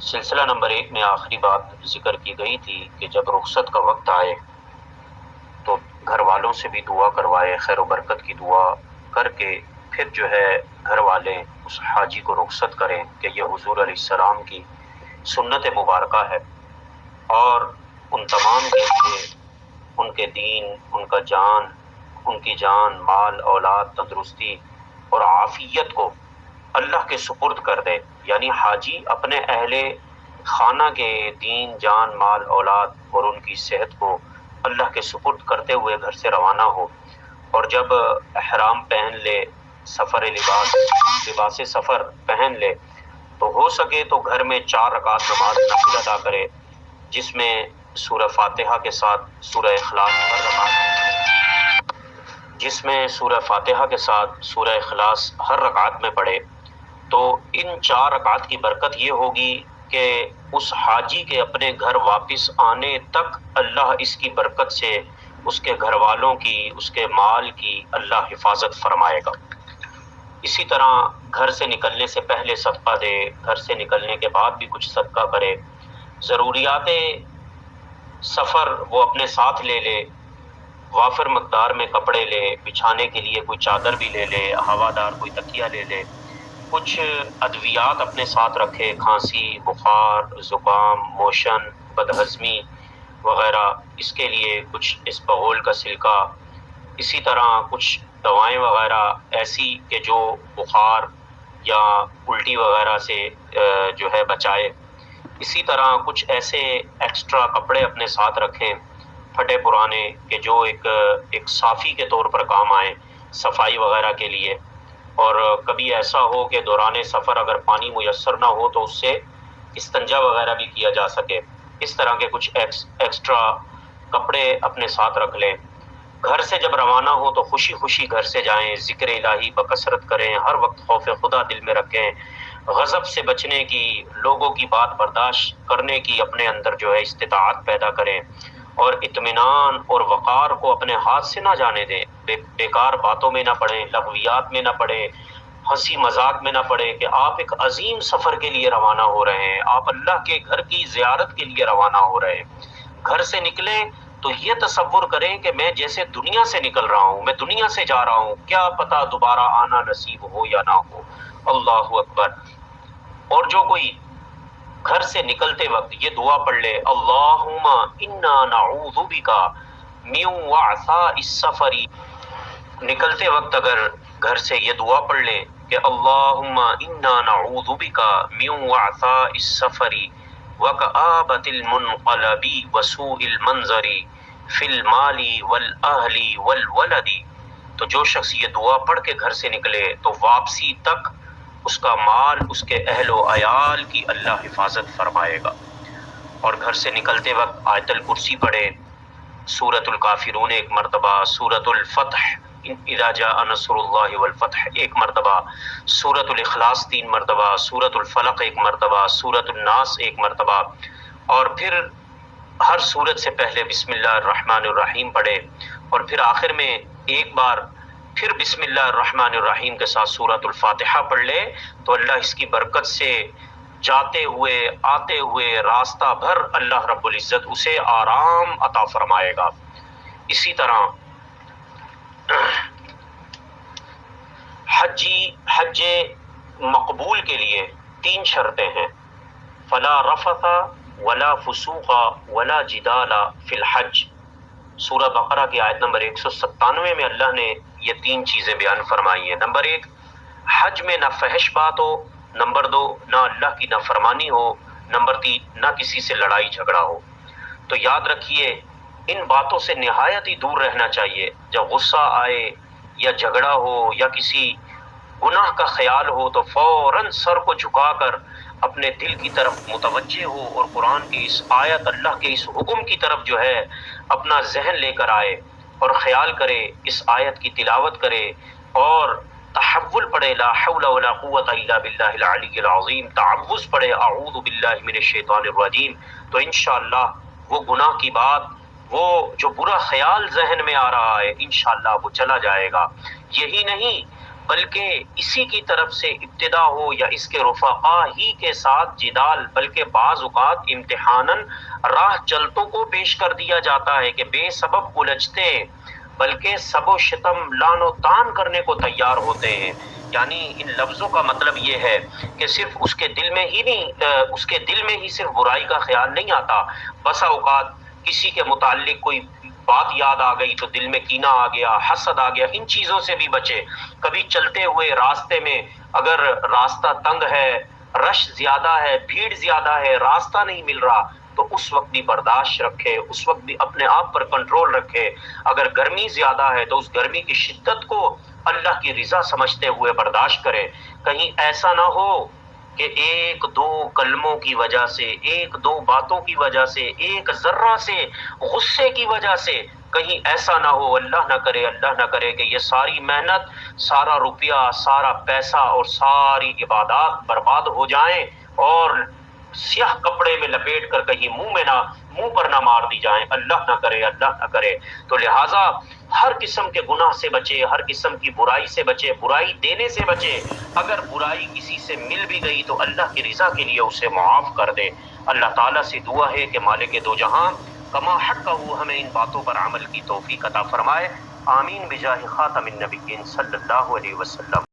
سلسلہ نمبر 1 میں آخری بات ذکر کی گئی تھی کہ جب رخصت کا وقت آئے تو گھر والوں سے بھی دعا کروائے، خیر و برکت کی دعا کر کے پھر جو ہے گھر والے اس حاجی کو رخصت کریں کہ یہ حضور علیہ السلام کی سنت مبارکہ ہے، اور ان تمام کے لیے ان کے دین، ان کی جان، مال، اولاد، تندرستی اور عافیت کو اللہ کے سپرد کر دے، یعنی حاجی اپنے اہل خانہ کے دین، جان، مال، اولاد اور ان کی صحت کو اللہ کے سپرد کرتے ہوئے گھر سے روانہ ہو، اور جب احرام پہن لے، لباس سفر پہن لے، تو ہو سکے تو گھر میں 4 رکعت نماز نفل ادا کرے، جس میں سورہ فاتحہ کے ساتھ سورہ اخلاص ہر رکعت سورہ اخلاص ہر رکعت میں پڑھے، تو ان 4 رکعت کی برکت یہ ہوگی کہ اس حاجی کے اپنے گھر واپس آنے تک اللہ اس کی برکت سے اس کے گھر والوں کی، اس کے مال کی اللہ حفاظت فرمائے گا۔ اسی طرح گھر سے نکلنے سے پہلے صدقہ دے، گھر سے نکلنے کے بعد بھی کچھ صدقہ کرے، ضروریات سفر وہ اپنے ساتھ لے لے، وافر مقدار میں کپڑے لے، بچھانے کے لیے کوئی چادر بھی لے لے، ہوادار کوئی تکیہ لے لے، کچھ ادویات اپنے ساتھ رکھے، کھانسی، بخار، زکام، موشن، بدہضمی وغیرہ، اس کے لیے کچھ اسبغول کا سلکہ، اسی طرح کچھ دوائیں وغیرہ ایسی کہ جو بخار یا الٹی وغیرہ سے جو ہے بچائے، اسی طرح کچھ ایسے ایکسٹرا کپڑے اپنے ساتھ رکھیں پھٹے پرانے کہ جو ایک صافی کے طور پر کام آئیں صفائی وغیرہ کے لیے، اور کبھی ایسا ہو کہ دوران سفر اگر پانی میسر نہ ہو تو اس سے استنجا وغیرہ بھی کیا جا سکے، اس طرح کے کچھ ایکسٹرا کپڑے اپنے ساتھ رکھ لیں۔ گھر سے جب روانہ ہو تو خوشی خوشی گھر سے جائیں، ذکر الہی بکثرت کریں، ہر وقت خوف خدا دل میں رکھیں، غضب سے بچنے کی، لوگوں کی بات برداشت کرنے کی اپنے اندر جو ہے استطاعت پیدا کریں، اور اطمینان اور وقار کو اپنے ہاتھ سے نہ جانے دیں، بیکار باتوں میں نہ پڑیں، لغویات میں نہ پڑیں، ہنسی مذاق میں نہ پڑے کہ آپ ایک عظیم سفر کے لیے روانہ ہو رہے ہیں، آپ اللہ کے گھر کی زیارت کے لیے روانہ ہو رہے ہیں۔ گھر سے نکلیں تو یہ تصور کریں کہ میں جیسے دنیا سے نکل رہا ہوں، میں دنیا سے جا رہا ہوں، کیا پتہ دوبارہ آنا نصیب ہو یا نہ ہو۔ اللہ اکبر۔ اور جو کوئی گھر سے نکلتے وقت یہ دعا پڑھ لے، اللہم انا نعوذ بک من وعثاء السفر، نکلتے وقت اگر گھر سے یہ دعا پڑھ لیں کہ اللہم انا نعوذ بک من وعثاء السفر وکآبۃ المنقلب وسوء المنظر فی المال والاہل والولد، تو جو شخص یہ دعا پڑھ کے گھر سے نکلے تو واپسی تک اس کا مال، اس کے اہل و عیال کی اللہ حفاظت فرمائے گا۔ اور گھر سے نکلتے وقت آیت الکرسی پڑھے، سورۃ الکافرون ایک مرتبہ، سورۃ الفتح اذا جاء نصر اللہ والفتح ایک مرتبہ، سورۃ الاخلاص 3 مرتبہ، سورۃ الفلق ایک مرتبہ، سورۃ الناس ایک مرتبہ، اور پھر ہر سورت سے پہلے بسم اللہ الرحمن الرحیم پڑھے، اور پھر آخر میں ایک بار پھر بسم اللہ الرحمن الرحیم کے ساتھ سورۃ الفاتحہ پڑھ لے تو اللہ اس کی برکت سے جاتے ہوئے آتے ہوئے راستہ بھر اللہ رب العزت اسے آرام عطا فرمائے گا۔ اسی طرح حج مقبول کے لیے 3 شرطیں ہیں، فلا رفث ولا فسوق ولا جدال فی الحج، سورہ بقرہ کی آیت نمبر 197 میں اللہ نے یہ 3 چیزیں بیان فرمائی ہیں۔ نمبر 1، حج میں نہ فحش بات ہو، نمبر 2، نہ اللہ کی نافرمانی ہو، نمبر 3، نہ کسی سے لڑائی جھگڑا ہو۔ تو یاد رکھیے ان باتوں سے نہایت ہی دور رہنا چاہیے۔ جب غصہ آئے یا جھگڑا ہو یا کسی گناہ کا خیال ہو تو فوراً سر کو جھکا کر اپنے دل کی طرف متوجہ ہو اور قرآن کی اس آیت، اللہ کے اس حکم کی طرف جو ہے اپنا ذہن لے کر آئے اور خیال کرے، اس آیت کی تلاوت کرے اور تحول پڑھے، لا حول ولا قوت الا باللہ العلی العظیم، تعوذ پڑھے، اعوذ باللہ من الشیطان الرجیم، تو انشاءاللہ وہ گناہ کی بات، وہ جو برا خیال ذہن میں آ رہا ہے انشاءاللہ وہ چلا جائے گا۔ یہی نہیں بلکہ اسی کی طرف سے ابتدا ہو یا اس کے رفقا ہی کے ساتھ جدال، بلکہ بعض اوقات امتحاناً راہ چلتوں کو پیش کر دیا جاتا ہے کہ بے سبب الجھتے، بلکہ سب و شتم لان و تان کرنے کو تیار ہوتے ہیں۔ یعنی ان لفظوں کا مطلب یہ ہے کہ صرف اس کے دل میں ہی نہیں، اس کے دل میں ہی صرف برائی کا خیال نہیں آتا، بسا اوقات کسی کے متعلق کوئی بات یاد آ گئی تو دل میں کینہ آ گیا، حسد آ گیا، ان چیزوں سے بھی بچے۔ کبھی چلتے ہوئے راستے میں اگر راستہ تنگ ہے، رش زیادہ ہے، بھیڑ زیادہ ہے، راستہ نہیں مل رہا، تو اس وقت بھی برداشت رکھے، اس وقت بھی اپنے آپ پر کنٹرول رکھے۔ اگر گرمی زیادہ ہے تو اس گرمی کی شدت کو اللہ کی رضا سمجھتے ہوئے برداشت کرے۔ کہیں ایسا نہ ہو کہ ایک دو کلموں کی وجہ سے، ایک دو باتوں کی وجہ سے، ایک ذرہ سے غصے کی وجہ سے کہیں ایسا نہ ہو، اللہ نہ کرے کہ یہ ساری محنت، سارا روپیہ، سارا پیسہ اور ساری عبادات برباد ہو جائیں اور سیاہ کپڑے میں لپیٹ کر کہیں منہ پر نہ مار دی جائیں۔ اللہ نہ کرے۔ تو لہٰذا ہر قسم کے گناہ سے بچے، ہر قسم کی برائی سے بچے، برائی دینے سے بچے۔ اگر برائی کسی سے مل بھی گئی تو اللہ کی رضا کے لیے اسے معاف کر دے۔ اللہ تعالیٰ سے دعا ہے کہ مالک دو جہاں کما حقہ ہمیں ان باتوں پر عمل کی توفیق عطا فرمائے۔ آمین بجاہ خاتم النبیین صلی اللہ علیہ وسلم۔